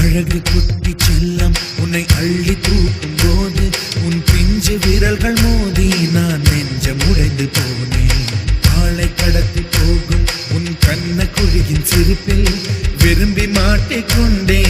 அழகு குட்டி செல்லம் உன்னை அள்ளி தூக்கும் போது உன் பிஞ்சு விரல்கள் மோதி நான் நெஞ்சம் உடைந்து போனேன். ஆளை கடத்தி போகும் உன் கண்ண குழியின் சிரிப்பில் விரும்பி மாட்டிக்கொண்டே